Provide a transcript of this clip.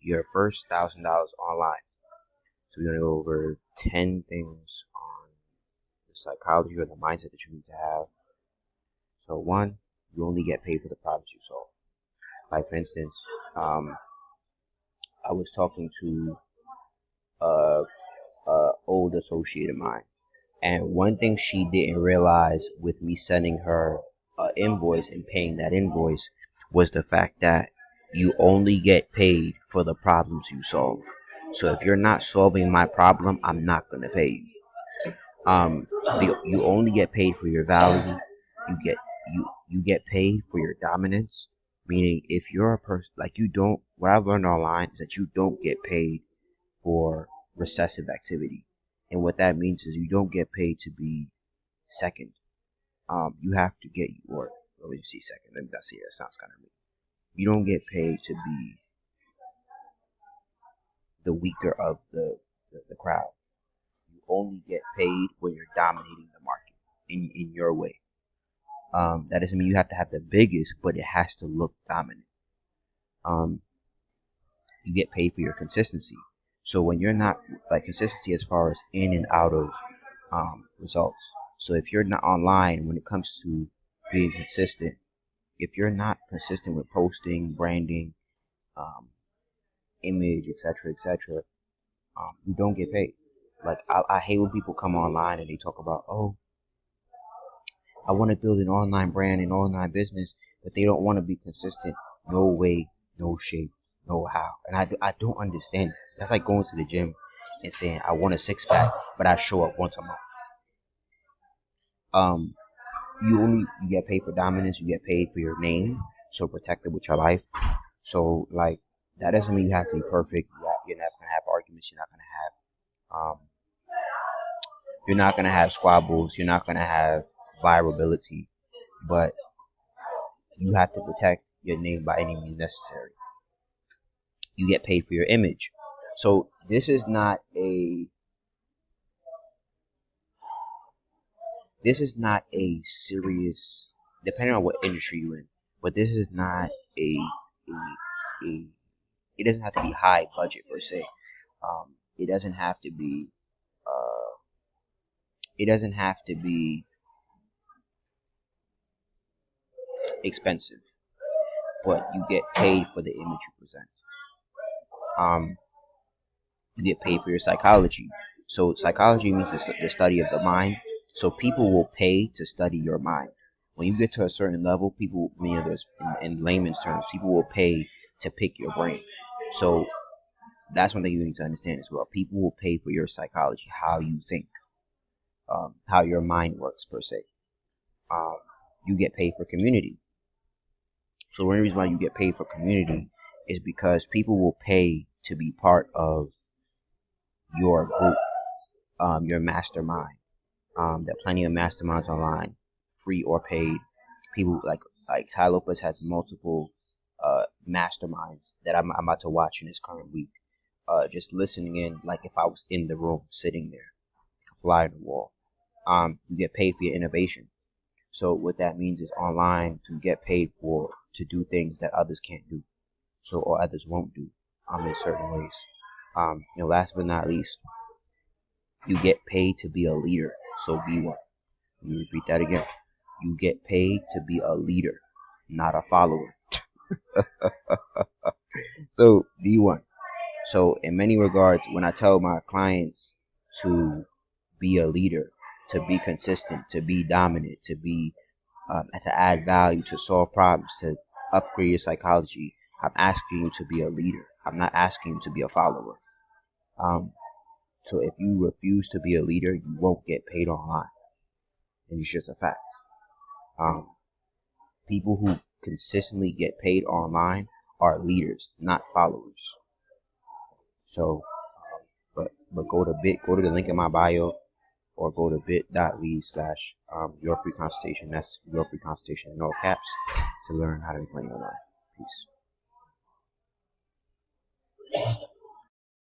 your first $1,000 online. So we're gonna go over 10 things on the psychology or the mindset that you need to have. So one, you only get paid for the problems you solve. Like for instance, I was talking to a old associate of mine, and one thing she didn't realize with me sending her an invoice and paying that invoice was the fact that you only get paid for the problems you solve. So if you're not solving my problem, I'm not gonna pay you. You only get paid for your value. You get paid for your dominance. Meaning, if you're a person like you don't, what I've learned online is that you don't get paid for recessive activity, and what that means is you don't get paid to be second. You have to get or let me see second. Let me not see. That sounds kind of mean. You don't get paid to be the weaker of the crowd. You only get paid when you're dominating the market in your way. That doesn't mean you have to have the biggest, but it has to look dominant. You get paid for your consistency. So when you're not, like, consistency as far as in and out of results. So if you're not online when it comes to being consistent, if you're not consistent with posting, branding, image, etc., you don't get paid. Like I hate when people come online and they talk about, oh, I want to build an online brand, an online business, but they don't want to be consistent. No way, no shape, no how. And I don't understand. That's like going to the gym and saying, I want a six pack, but I show up once a month. You get paid for dominance. You get paid for your name, so protect it with your life. So like that doesn't mean you have to be perfect. You're not gonna have arguments. You're not gonna have squabbles. You're not gonna have vulnerability, but you have to protect your name by any means necessary. You get paid for your image. So this is not a serious, depending on what industry you're in, but this is not a it doesn't have to be high budget per se. It doesn't have to be expensive, but you get paid for the image you present. You get paid for your psychology. So psychology means the study of the mind. So people will pay to study your mind. When you get to a certain level, people, in layman's terms, people will pay to pick your brain. So that's one thing you need to understand as well. People will pay for your psychology, how you think, how your mind works per se. You get paid for community. So the only reason why you get paid for community is because people will pay to be part of your group, your mastermind. There are plenty of masterminds online, free or paid. People like Ty Lopez has multiple masterminds that I'm about to watch in this current week. Just listening in, like if I was in the room, sitting there, like a fly on the wall. You get paid for your innovation. So what that means is online, you get paid to do things that others can't do, or others won't do, in certain ways. Last but not least, you get paid to be a leader. So be one. Let me repeat that again. You get paid to be a leader, not a follower. So be one. So in many regards, when I tell my clients to be a leader, to be consistent, to be dominant, to add value, to solve problems, to upgrade your psychology, I'm asking you to be a leader. I'm not asking you to be a follower. So if you refuse to be a leader, you won't get paid online. And it's just a fact. People who consistently get paid online are leaders, not followers. So, but go to the link in my bio, or go to bit.ly/your free consultation. That's your free consultation in all caps, to learn how to make money online. Peace.